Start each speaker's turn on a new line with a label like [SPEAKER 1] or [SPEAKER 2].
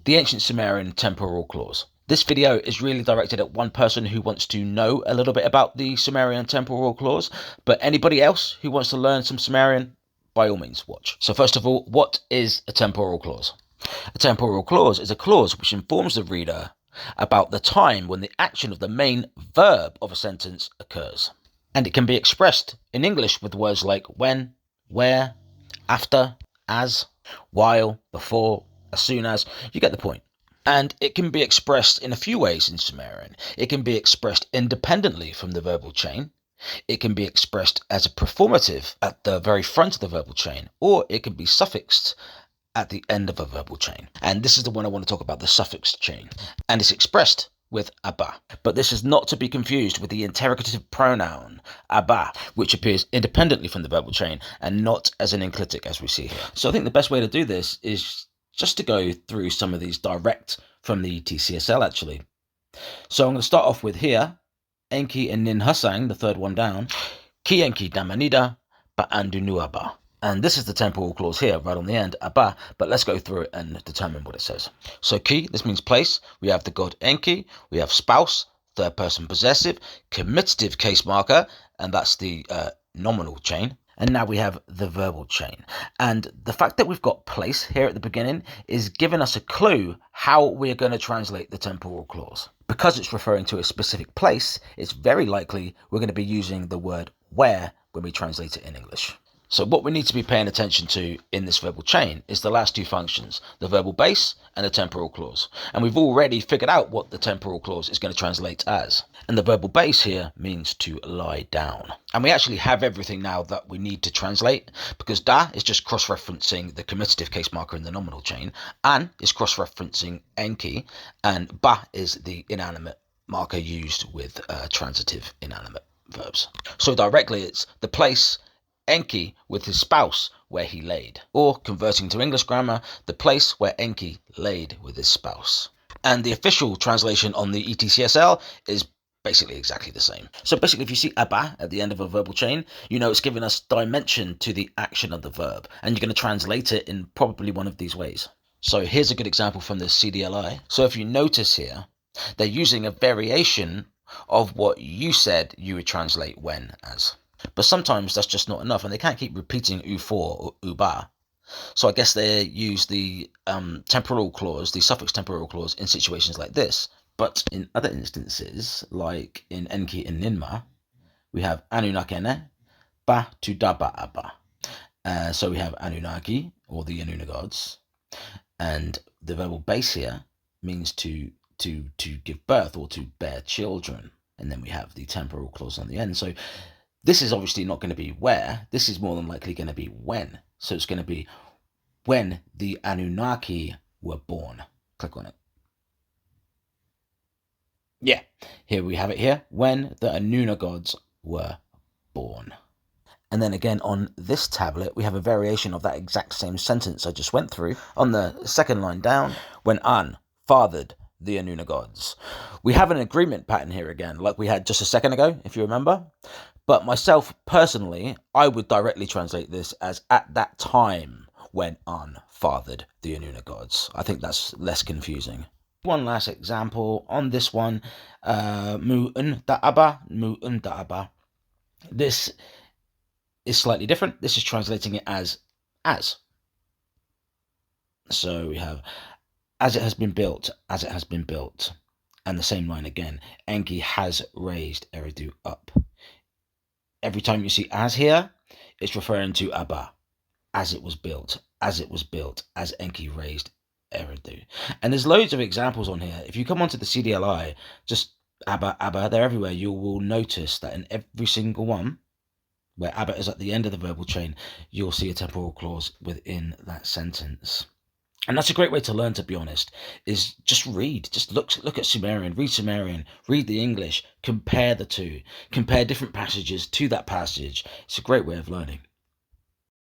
[SPEAKER 1] The ancient Sumerian temporal clause. This video is really directed at one person who wants to know a little bit about the Sumerian temporal clause, but anybody else who wants to learn some Sumerian, by all means watch. So first of all, what is a temporal clause? A temporal clause is a clause which informs the reader about the time when the action of the main verb of a sentence occurs. And it can be expressed in English with words like when, where, after, as, while, before, as soon as. You get the point. And it can be expressed in a few ways in Sumerian. It can be expressed independently from the verbal chain. It can be expressed as a performative at the very front of the verbal chain, or it can be suffixed at the end of a verbal chain. And this is the one I want to talk about, the suffix chain. And it's expressed with abba. But this is not to be confused with the interrogative pronoun abba, which appears independently from the verbal chain and not as an enclitic as we see here. So I think the best way to do this is just to go through some of these direct from the TCSL actually. So I'm going to start off with here, Enki and Nin Hasang, the third one down, Ki Enki Damanida, Ba'andunuaba. And this is the temporal clause here, right on the end, Abba, but let's go through it and determine what it says. So Ki, this means place. We have the god Enki, we have spouse, third person possessive, comitative case marker, and that's the nominal chain. And now we have the verbal chain. And the fact that we've got place here at the beginning is giving us a clue how we're going to translate the temporal clause. Because it's referring to a specific place, it's very likely we're going to be using the word where when we translate it in English. So what we need to be paying attention to in this verbal chain is the last two functions, the verbal base and the temporal clause. And we've already figured out what the temporal clause is going to translate as. And the verbal base here means to lie down. And we actually have everything now that we need to translate, because da is just cross-referencing the comitative case marker in the nominal chain, an is cross-referencing enki, and ba is the inanimate marker used with transitive inanimate verbs. So directly it's the place Enki with his spouse where he laid, or converting to English grammar, the place where Enki laid with his spouse. And the official translation on the ETCSL is basically exactly the same. So basically if you see abba at the end of a verbal chain, you know it's giving us dimension to the action of the verb, and you're going to translate it in probably one of these ways. So here's a good example from the CDLI. So if you notice here, they're using a variation of what you said you would translate when as. But sometimes that's just not enough, and they can't keep repeating u4 or uba. So I guess they use the temporal clause, the suffix temporal clause, in situations like this. But in other instances, like in Enki and Ninma, we have Anunnakene, ba to daba abba. So we have Anunnaki, or the Anunna gods, and the verbal base here means to give birth or to bear children. And then we have the temporal clause on the end. So this is obviously not going to be where, this is more than likely going to be when. So it's going to be when the Anunnaki were born. Click on it. Yeah, here we have it here, when the Anunna gods were born. And then again on this tablet, we have a variation of that exact same sentence I just went through. On the second line down, when An fathered the Anunna gods. We have an agreement pattern here again, like we had just a second ago, if you remember. But myself, personally, I would directly translate this as at that time when An fathered the Anunna gods. I think that's less confusing. One last example on this one, mu'un da'aba. This is slightly different. This is translating it as. So we have as it has been built, as it has been built. And the same line again, Enki has raised Eridu up. Every time you see as here, it's referring to Abba, as it was built, as Enki raised Eridu. And there's loads of examples on here. If you come onto the CDLI, just Abba, they're everywhere. You will notice that in every single one, where Abba is at the end of the verbal chain, you'll see a temporal clause within that sentence. And that's a great way to learn, to be honest, is just read. Just look at Sumerian, read the English, compare the two, compare different passages to that passage. It's a great way of learning.